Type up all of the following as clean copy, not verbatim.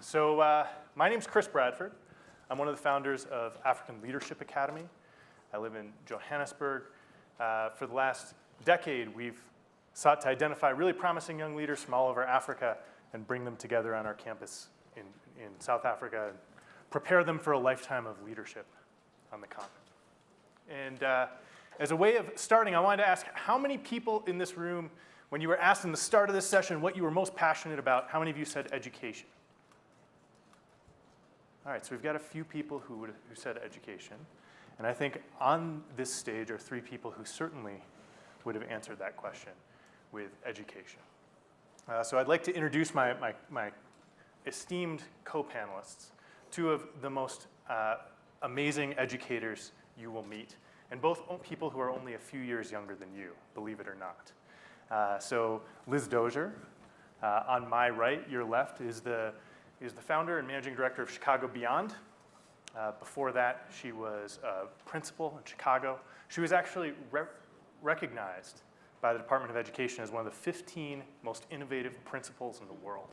My name's Chris Bradford. I'm one of the founders of African Leadership Academy. I live in Johannesburg. For the last decade, we've sought to identify really promising young leaders from all over Africa and bring them together on our campus in South Africa and prepare them for a lifetime of leadership on the continent. And as a way of starting, I wanted to ask how many people in this room, when you were asked in the start of this session what you were most passionate about, how many of you said education? All right, so we've got a few people who said education. And I think on this stage are three people who certainly would have answered that question with education. So I'd like to introduce my esteemed co-panelists, two of the most amazing educators you will meet, and both people who are only a few years younger than you, believe it or not. So Liz Dozier, on my right, your left, is the founder and managing director of Chicago Beyond. Before that, she was a principal in Chicago. She was actually recognized by the Department of Education as one of the 15 most innovative principals in the world.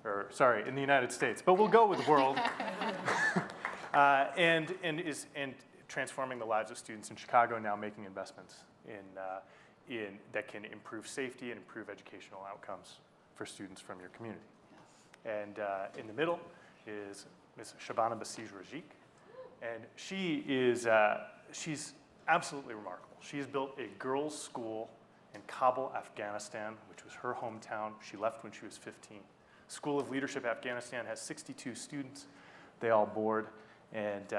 Or, sorry, in the United States, but we'll go with world. and transforming the lives of students in Chicago, now making investments that can improve safety and improve educational outcomes for students from your community. And in the middle is Ms. Shabana Basij-Rasikh, and she's absolutely remarkable. She's built a girls' school in Kabul, Afghanistan, which was her hometown. She left when she was 15. School of Leadership Afghanistan has 62 students. They all board, and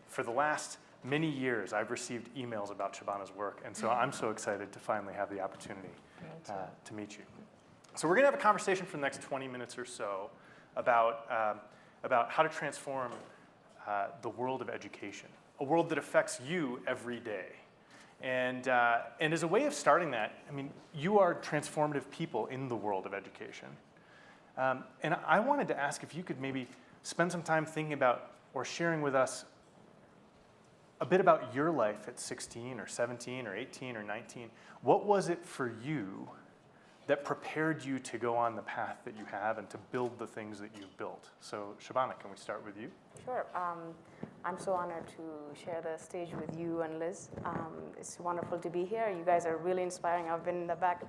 for the last many years, I've received emails about Shabana's work, and so I'm so excited to finally have the opportunity to meet you. So we're going to have a conversation for the next 20 minutes or so about how to transform the world of education, a world that affects you every day. And as a way of starting that, I mean, you are transformative people in the world of education. And I wanted to ask if you could maybe spend some time thinking about or sharing with us a bit about your life at 16 or 17 or 18 or 19. What was it for you that prepared you to go on the path that you have and to build the things that you've built? So Shabana, can we start with you? Sure. I'm so honored to share the stage with you and Liz. It's wonderful to be here. You guys are really inspiring. I've been in the back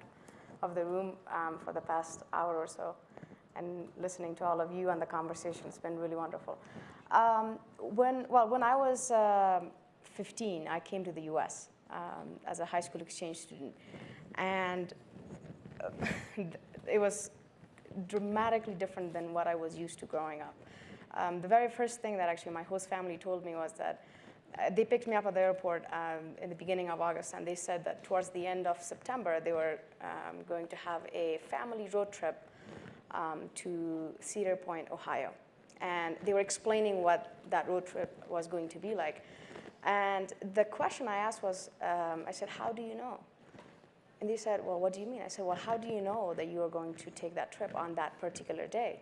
of the room for the past hour or so, and listening to all of you and the conversation has been really wonderful. When I was 15, I came to the US as a high school exchange student, and it was dramatically different than what I was used to growing up. The very first thing that actually my host family told me was that they picked me up at the airport in the beginning of August, and they said that towards the end of September, they were going to have a family road trip to Cedar Point, Ohio. And they were explaining what that road trip was going to be like. And the question I asked was, I said, how do you know? And they said, well, what do you mean? I said, well, how do you know that you are going to take that trip on that particular day?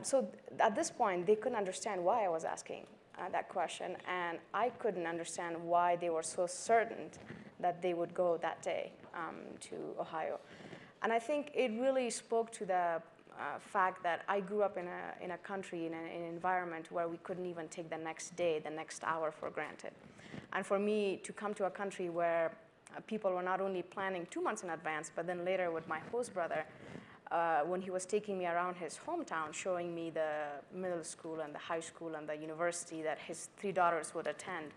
So at this point, they couldn't understand why I was asking that question, and I couldn't understand why they were so certain that they would go that day to Ohio. And I think it really spoke to the fact that I grew up in a country, in an environment where we couldn't even take the next day, the next hour for granted. And for me to come to a country where people were not only planning 2 months in advance, but then later with my host brother, when he was taking me around his hometown, showing me the middle school and the high school and the university that his 3 daughters would attend,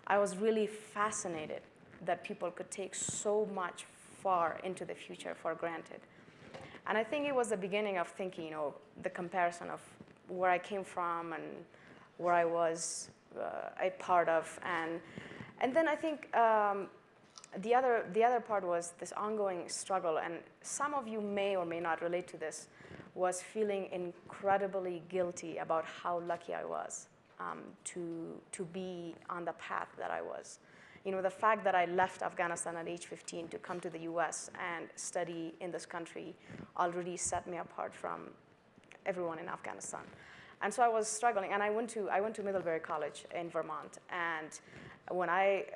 I was really fascinated that people could take so much far into the future for granted. And I think it was the beginning of thinking, the comparison of where I came from and where I was a part of. And then I think the other part was this ongoing struggle, and some of you may or may not relate to this, was feeling incredibly guilty about how lucky I was to be on the path that I was. The fact that I left Afghanistan at age 15 to come to the US and study in this country already set me apart from everyone in Afghanistan. And so I was struggling, and I went to Middlebury College in Vermont, and when I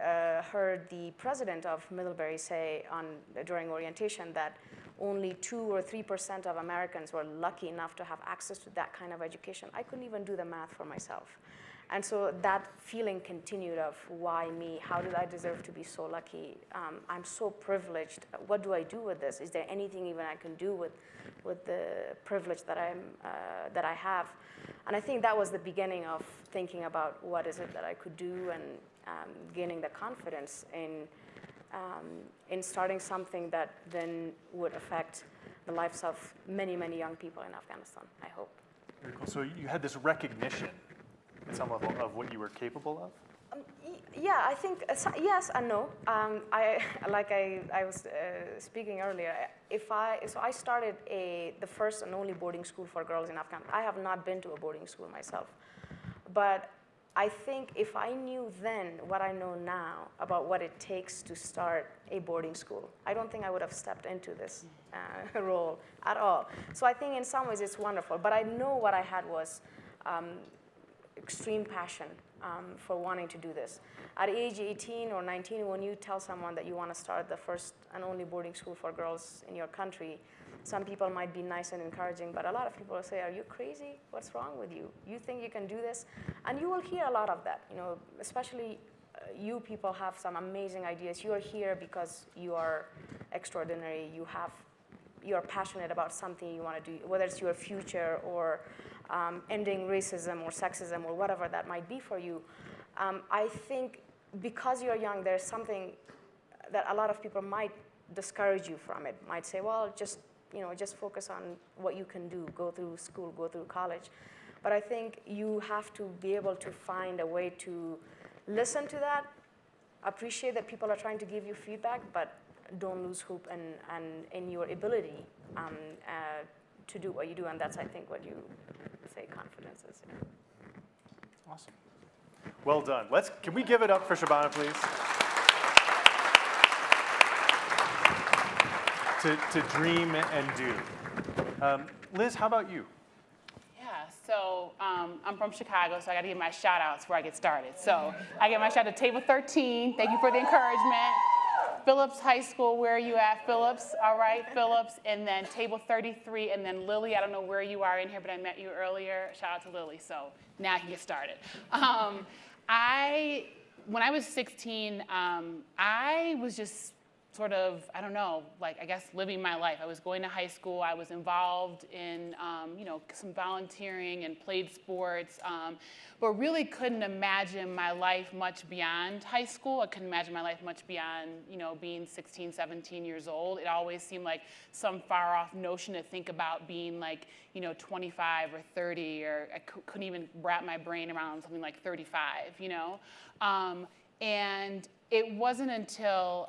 heard the president of Middlebury say during orientation that only 2 or 3% of Americans were lucky enough to have access to that kind of education. I couldn't even do the math for myself. And so that feeling continued of why me? How did I deserve to be so lucky? I'm so privileged. What do I do with this? Is there anything even I can do with the privilege that I have? And I think that was the beginning of thinking about what is it that I could do, and gaining the confidence in starting something that then would affect the lives of many, many young people in Afghanistan, I hope. Very cool. So you had this recognition at some level of what you were capable of? Yeah, I think yes and no. I was speaking earlier. So I started the first and only boarding school for girls in Afghanistan. I have not been to a boarding school myself, but I think if I knew then what I know now about what it takes to start a boarding school, I don't think I would have stepped into this role at all. So I think in some ways it's wonderful, but I know what I had was extreme passion for wanting to do this. At age 18 or 19, when you tell someone that you want to start the first and only boarding school for girls in your country, some people might be nice and encouraging, but a lot of people will say, "Are you crazy? What's wrong with you? You think you can do this?" And you will hear a lot of that. Especially you people have some amazing ideas. You are here because you are extraordinary. You are passionate about something you want to do, whether it's your future or ending racism or sexism or whatever that might be for you. I think because you're young, there's something that a lot of people might discourage you from it. Might say, "Well, just focus on what you can do. Go through school, go through college." But I think you have to be able to find a way to listen to that, appreciate that people are trying to give you feedback, but don't lose hope in your ability to do what you do. And that's, I think, what you say confidence is. Yeah. Awesome. Well done. Can we give it up for Shabana, please? To dream and do. Liz, how about you? Yeah, so I'm from Chicago, so I got to give my shout outs before I get started. So I give my shout out to Table 13. Thank you for the encouragement. Phillips High School, where are you at, Phillips? All right, Phillips. And then Table 33, and then Lily. I don't know where you are in here, but I met you earlier. Shout out to Lily. So now I can get started. When I was 16, I was just sort of, I don't know, I guess living my life. I was going to high school. I was involved in, some volunteering and played sports, but really couldn't imagine my life much beyond high school. I couldn't imagine my life much beyond, being 16, 17 years old. It always seemed like some far off notion to think about being 25 or 30, or I couldn't even wrap my brain around something like 35, and it wasn't until,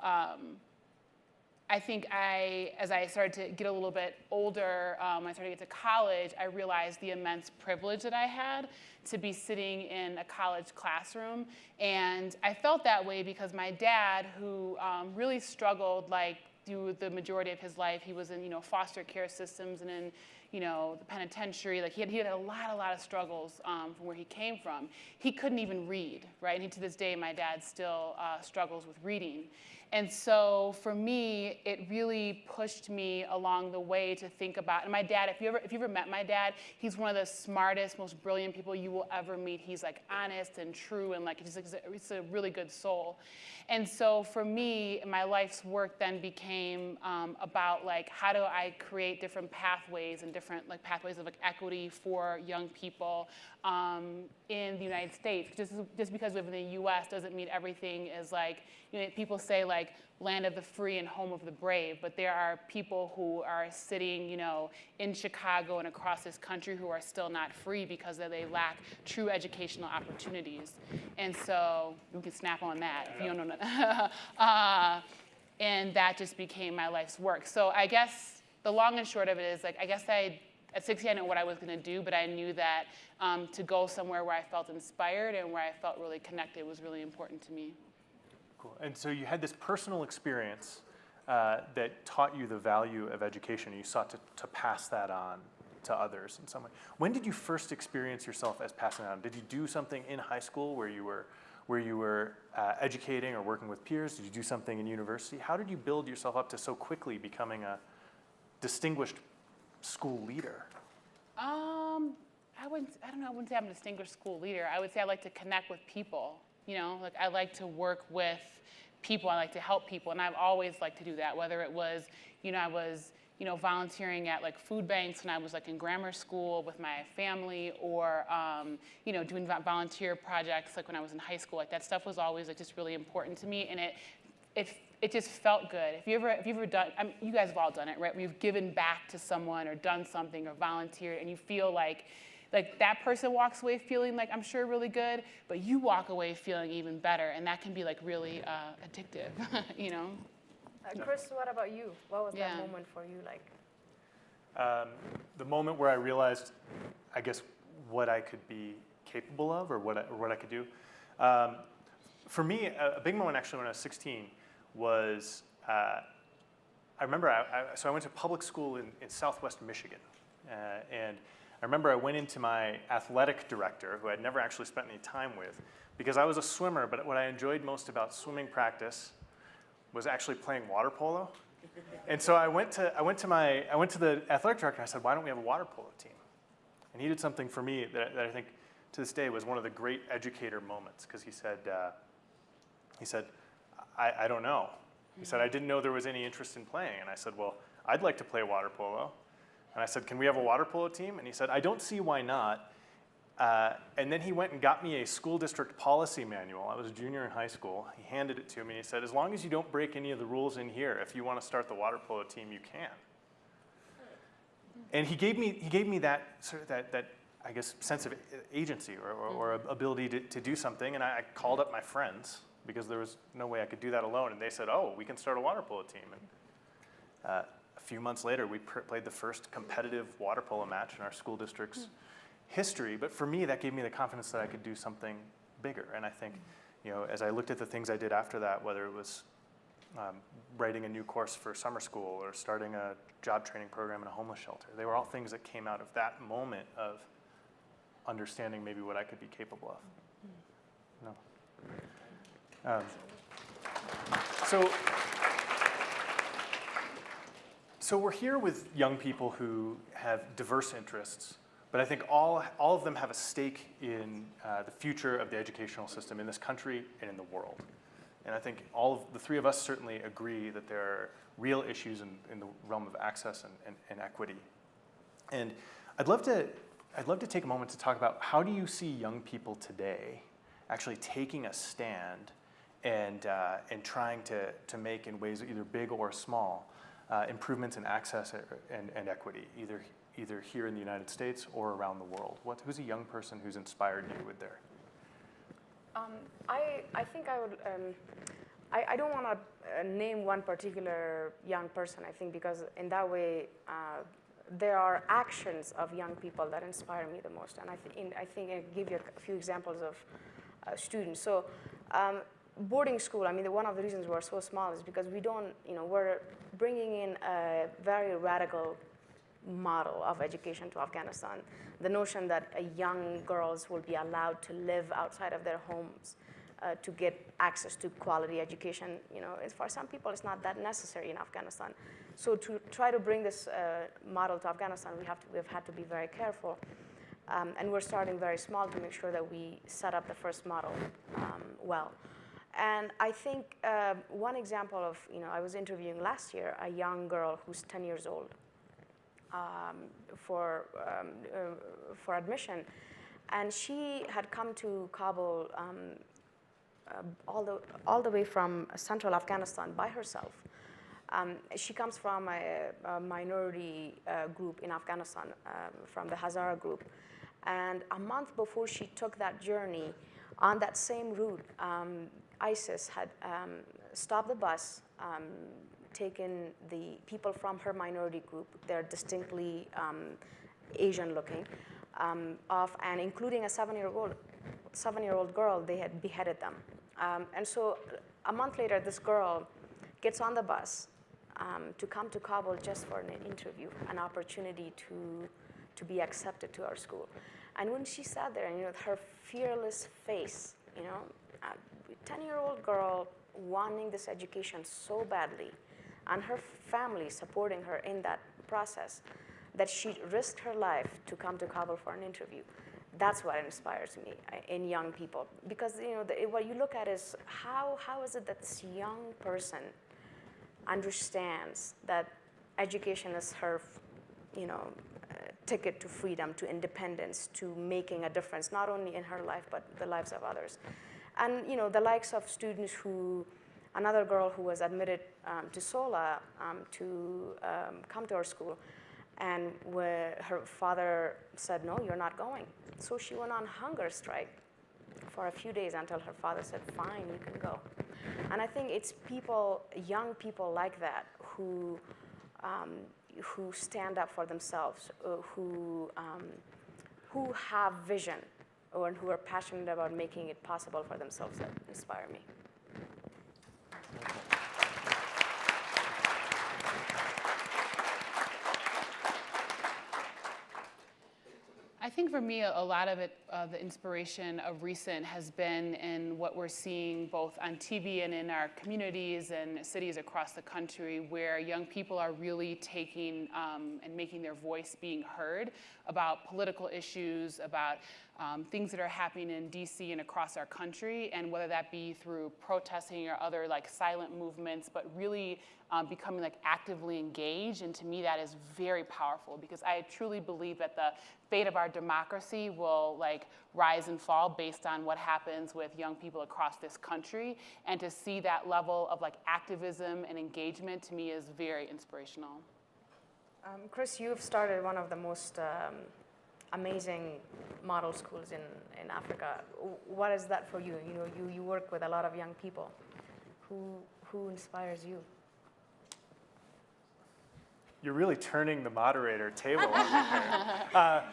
I think as I started to get a little bit older, I started to get to college, I realized the immense privilege that I had to be sitting in a college classroom. And I felt that way because my dad, who really struggled through the majority of his life, he was in foster care systems and in the penitentiary. He had a lot of struggles from where he came from. He couldn't even read, right? And to this day, my dad still struggles with reading. And so for me, it really pushed me along the way to think about, and my dad, if you ever met my dad, he's one of the smartest, most brilliant people you will ever meet. He's honest and true, and he's a really good soul. And so for me, my life's work then became about how do I create different pathways and different pathways of equity for young people in the United States. Just because we live in the U.S. doesn't mean everything is people say land of the free and home of the brave, but there are people who are sitting, in Chicago and across this country who are still not free because they lack true educational opportunities. And so we can snap on that if you don't know that. And that just became my life's work. So I guess the long and short of it is at 16, I didn't know what I was going to do, but I knew that to go somewhere where I felt inspired and where I felt really connected was really important to me. Cool. And so you had this personal experience that taught you the value of education. You sought to pass that on to others in some way. When did you first experience yourself as passing it on? Did you do something in high school where you were educating or working with peers? Did you do something in university? How did you build yourself up to so quickly becoming distinguished school leader? I don't know, I wouldn't say I'm a distinguished school leader. I would say I like to connect with people, you know, like I like to work with people, I like to help people, and I've always liked to do that, whether it was, you know, I was, you know, volunteering at like food banks when I was like in grammar school with my family, or, you know, doing volunteer projects like when I was in high school. Like that stuff was always like just really important to me, and it just felt good. If you've ever done, I mean, you guys have all done it, right? Where you've given back to someone or done something or volunteered, and you feel like that person walks away feeling like, I'm sure, really good, but you walk away feeling even better, and that can be like really addictive, you know? Chris, what about you? What was that moment for you like? The moment where I realized, I guess, what I could be capable of, or what I could do. For me, a big moment actually when I was 16 was, I remember, so I went to public school in Southwest Michigan, and I remember I went into my athletic director, who I'd never actually spent any time with, because I was a swimmer, but what I enjoyed most about swimming practice was actually playing water polo. And so I went to the athletic director and I said, why don't we have a water polo team? And he did something for me that I think to this day was one of the great educator moments, because he said, I don't know. He said, I didn't know there was any interest in playing. And I said, well, I'd like to play water polo. And I said, can we have a water polo team? And he said, I don't see why not. And then he went and got me a school district policy manual. I was a junior in high school. He handed it to me. He said, as long as you don't break any of the rules in here, if you want to start the water polo team, you can. And he gave me that sort of that I guess sense of agency or ability to do something. And I called up my friends, because there was no way I could do that alone. And they said, oh, we can start a water polo team. And a few months later, we played the first competitive water polo match in our school district's history. But for me, that gave me the confidence that I could do something bigger. And I think, you know, as I looked at the things I did after that, whether it was writing a new course for summer school or starting a job training program in a homeless shelter, they were all things that came out of that moment of understanding maybe what I could be capable of. No. So we're here with young people who have diverse interests, but I think all of them have a stake in the future of the educational system in this country and in the world. And I think all of the three of us certainly agree that there are real issues in the realm of access and equity. And I'd love to take a moment to talk about, how do you see young people today actually taking a stand and trying to make, in ways either big or small, improvements in access and equity, either here in the United States or around the world? Who's a young person who's inspired you with their? I think I would. I don't want to name one particular young person. I think because in that way, there are actions of young people that inspire me the most. And I think I give you a few examples of students. So. Boarding school, I mean, one of the reasons we're so small is because we don't, you know, we're bringing in a very radical model of education to Afghanistan. The notion that young girls will be allowed to live outside of their homes to get access to quality education, you know, for some people it's not that necessary in Afghanistan. So to try to bring this model to Afghanistan, we've had to be very careful. And we're starting very small to make sure that we set up the first model well. And I think one example of, you know, I was interviewing last year a young girl who's 10 years old for admission, and she had come to Kabul all the way from central Afghanistan by herself. She comes from a minority group in Afghanistan, from the Hazara group, and a month before she took that journey, on that same route, ISIS had stopped the bus, taken the people from her minority group, they're distinctly Asian looking, off, and including a 7-year-old girl, they had beheaded them. And so a month later, this girl gets on the bus to come to Kabul just for an interview, an opportunity to be accepted to our school. And when she sat there, and you know, her fearless face, you know, a 10-year-old girl wanting this education so badly, and her family supporting her in that process, that she risked her life to come to Kabul for an interview. That's what inspires me in young people. Because what you look at is how is it that this young person understands that education is her, ticket to freedom, to independence, to making a difference, not only in her life, but the lives of others. And, the likes of students another girl who was admitted to SOLA to come to our school, and where her father said, no, you're not going. So she went on hunger strike for a few days until her father said, fine, you can go. And I think it's young people like that who stand up for themselves, who have vision, or who are passionate about making it possible for themselves that inspire me. I think for me, a lot of it, the inspiration of recent has been in what we're seeing both on TV and in our communities and cities across the country, where young people are really taking and making their voice being heard about political issues, about things that are happening in DC and across our country, and whether that be through protesting or other silent movements, but really becoming actively engaged. And to me, that is very powerful, because I truly believe that the fate of our democracy will rise and fall based on what happens with young people across this country. And to see that level of activism and engagement, to me, is very inspirational. Chris, you've started one of the most amazing model schools in Africa. What is that for you? You work with a lot of young people. Who inspires you? You're really turning the moderator table over here.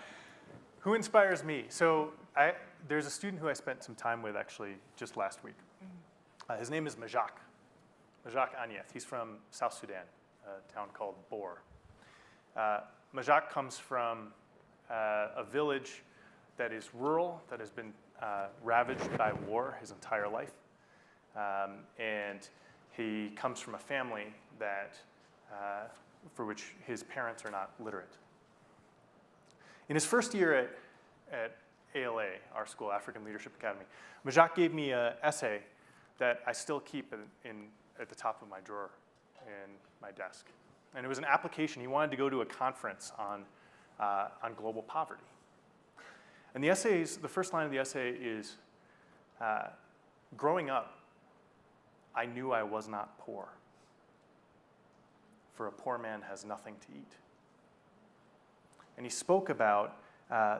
Who inspires me? So there's a student who I spent some time with actually just last week. His name is Basij-Rasikh Anyeth. He's from South Sudan, a town called Bor. Basij comes from a village that is rural, that has been ravaged by war his entire life. And he comes from a family for which his parents are not literate. In his first year at ALA, our school, African Leadership Academy, Basij gave me an essay that I still keep at the top of my drawer in my desk. And it was an application. He wanted to go to a conference on global poverty. And the first line of the essay is, growing up, I knew I was not poor, for a poor man has nothing to eat. And he spoke about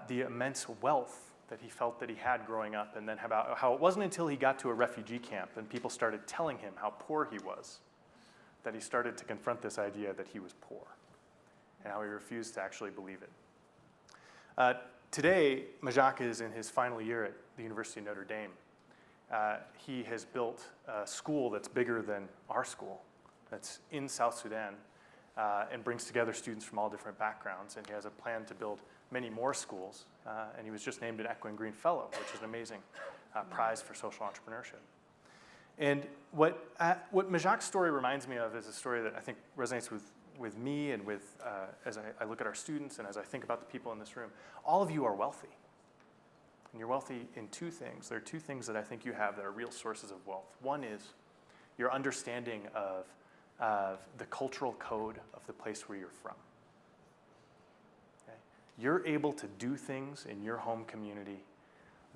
the immense wealth that he felt that he had growing up, and then about how it wasn't until he got to a refugee camp and people started telling him how poor he was that he started to confront this idea that he was poor, and how he refused to actually believe it. Today, Basij is in his final year at the University of Notre Dame. He has built a school that's bigger than our school, that's in South Sudan, and brings together students from all different backgrounds. And he has a plan to build many more schools. And he was just named an Equine Green Fellow, which is an amazing prize for social entrepreneurship. And what Basij's story reminds me of is a story that I think resonates with me and with as I look at our students and as I think about the people in this room. All of you are wealthy. And you're wealthy in two things. There are two things that I think you have that are real sources of wealth. One is your understanding of the cultural code of the place where you're from. Okay? You're able to do things in your home community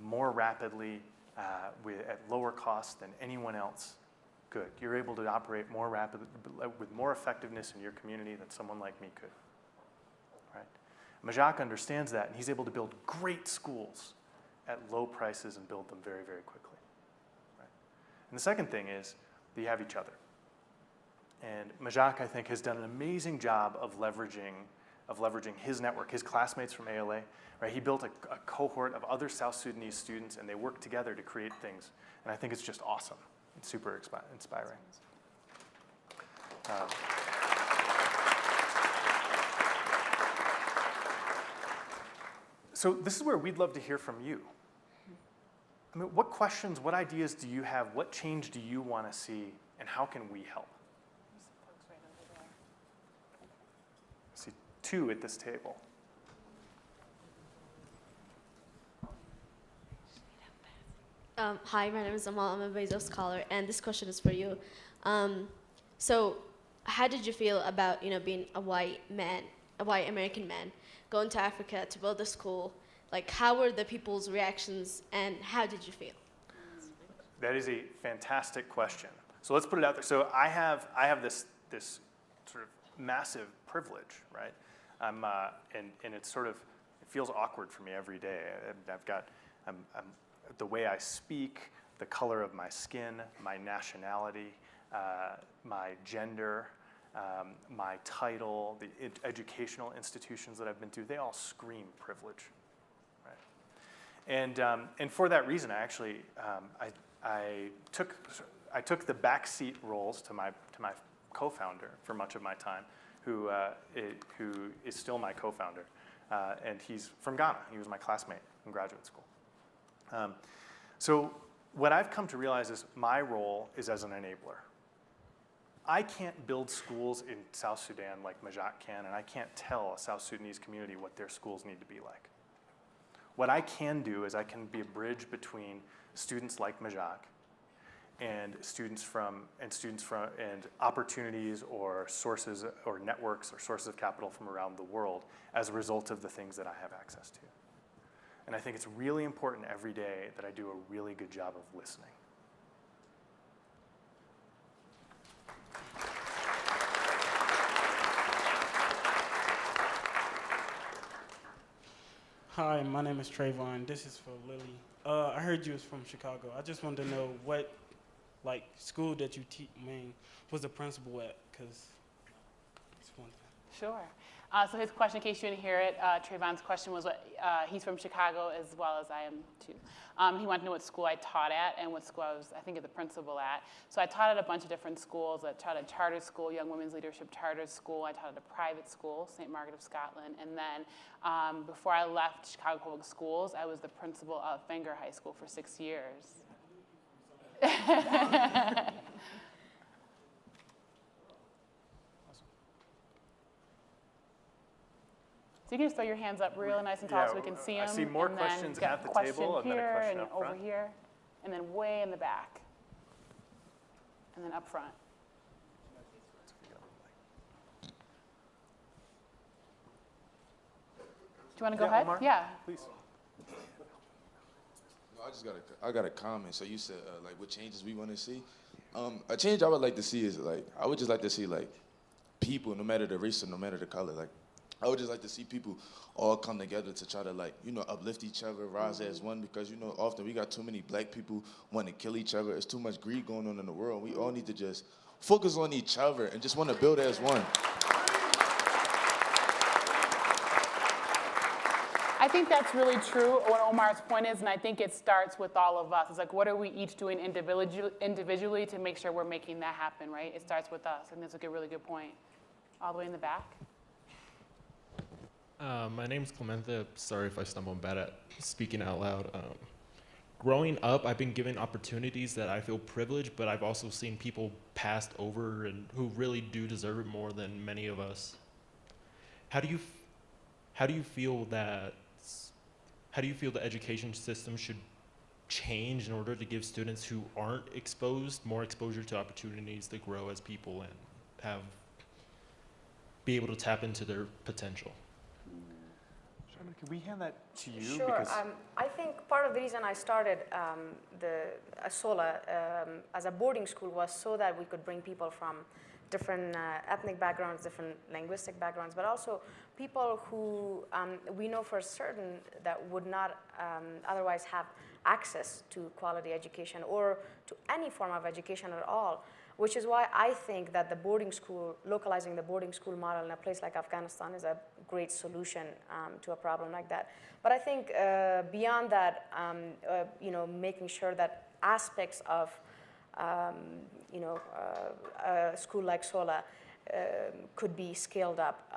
more rapidly, at lower cost than anyone else. Good. You're able to operate more rapidly, with more effectiveness in your community than someone like me could. Right? Basij understands that, and he's able to build great schools at low prices and build them very, very quickly. Right? And the second thing is that you have each other. And Basij, I think, has done an amazing job of leveraging his network, his classmates from ALA. Right? He built a cohort of other South Sudanese students, and they work together to create things. And I think it's just awesome. It's super inspiring. So this is where we'd love to hear from you. I mean, what questions, what ideas do you have? What change do you want to see, and how can we help? See two at this table. Hi, my name is Amal. I'm a Basij scholar, and this question is for you. So, how did you feel about being a white American man, going to Africa to build a school? Like, how were the people's reactions, and how did you feel? That is a fantastic question. So let's put it out there. So I have this sort of massive privilege, right? And it's sort of, it feels awkward for me every day. I'm the way I speak, the color of my skin, my nationality, my gender, my title, the educational institutions that I've been to, they all scream privilege, right? And for that reason, I actually I took the backseat roles to my co-founder for much of my time, who is still my co-founder, and he's from Ghana. He was my classmate in graduate school. So what I've come to realize is my role is as an enabler. I can't build schools in South Sudan like Majak can, and I can't tell a South Sudanese community what their schools need to be like. What I can do is I can be a bridge between students like Majak and and opportunities or sources or networks or sources of capital from around the world as a result of the things that I have access to. And I think it's really important every day that I do a really good job of listening. Hi, my name is Trayvon. This is for Lily. I heard you was from Chicago. I just wanted to know what, school that you was the principal at, because it's one thing. Sure. So his question, in case you didn't hear it, Trayvon's question was what, he's from Chicago as well as I am too. He wanted to know what school I taught at and what school I was, I think, the principal at. So I taught at a bunch of different schools. I taught at a charter school, Young Women's Leadership Charter School. I taught at a private school, St. Margaret of Scotland. And then before I left Chicago Public Schools, I was the principal of Fenger High School for 6 years. So you can just throw your hands up real nice and tall so we can see them. I see more questions at the table and then a question up front. Over here, and then way in the back, and then up front. Do you want to go ahead? Omar? Yeah. Please. No, I got a comment. So you said what changes we want to see. A change I would like to see is I would just like to see people, no matter the race or no matter the color, I would just like to see people all come together to try to uplift each other, rise as one, because often we got too many black people wanting to kill each other. There's too much greed going on in the world. We all need to just focus on each other and just want to build as one. I think that's really true, what Omar's point is, and I think it starts with all of us. It's what are we each doing individually to make sure we're making that happen, right? It starts with us, and that's a really good point. All the way in the back. My name's Clemente. Sorry if I stumble bad at speaking out loud. Growing up, I've been given opportunities that I feel privileged, but I've also seen people passed over and who really do deserve it more than many of us. How do you feel the education system should change in order to give students who aren't exposed more exposure to opportunities to grow as people and be able to tap into their potential? Shabana, can we hand that to you? Sure. Because I think part of the reason I started the ASOLA as a boarding school was so that we could bring people from different ethnic backgrounds, different linguistic backgrounds, but also people who we know for certain that would not otherwise have access to quality education or to any form of education at all, which is why I think that the boarding school, localizing the boarding school model in a place like Afghanistan is a great solution to a problem like that. But I think beyond that, making sure that aspects of a school like SOLA could be scaled up.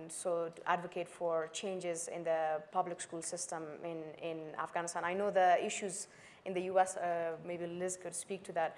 So to advocate for changes in the public school system in Afghanistan. I know the issues in the US, maybe Liz could speak to that.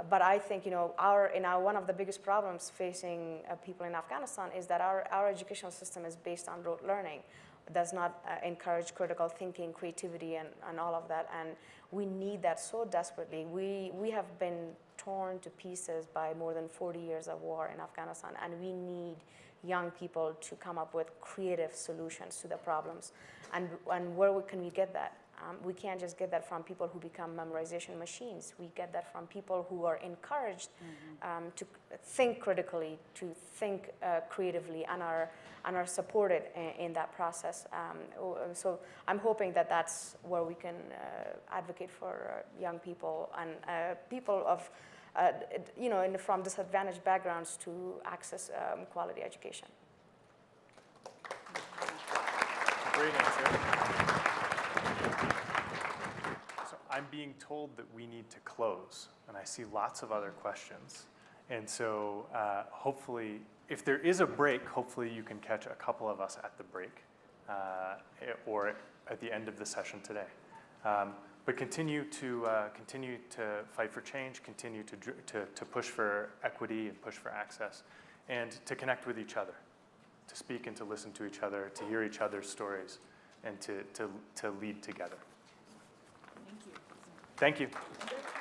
But I think, one of the biggest problems facing people in Afghanistan is that our educational system is based on rote learning. It does not encourage critical thinking, creativity, and all of that. And we need that so desperately. We have been torn to pieces by more than 40 years of war in Afghanistan, and we need young people to come up with creative solutions to the problems. And where can we get that? We can't just get that from people who become memorization machines. We get that from people who are encouraged to think critically, to think creatively, and are supported in that process. So I'm hoping that that's where we can advocate for young people and people of, from disadvantaged backgrounds to access quality education. Great answer. So I'm being told that we need to close, and I see lots of other questions. And so hopefully, if there is a break, hopefully you can catch a couple of us at the break or at the end of the session today. But continue to fight for change, continue to push for equity and push for access, and to connect with each other, to speak and to listen to each other, to hear each other's stories, and to lead together. Thank you. Thank you.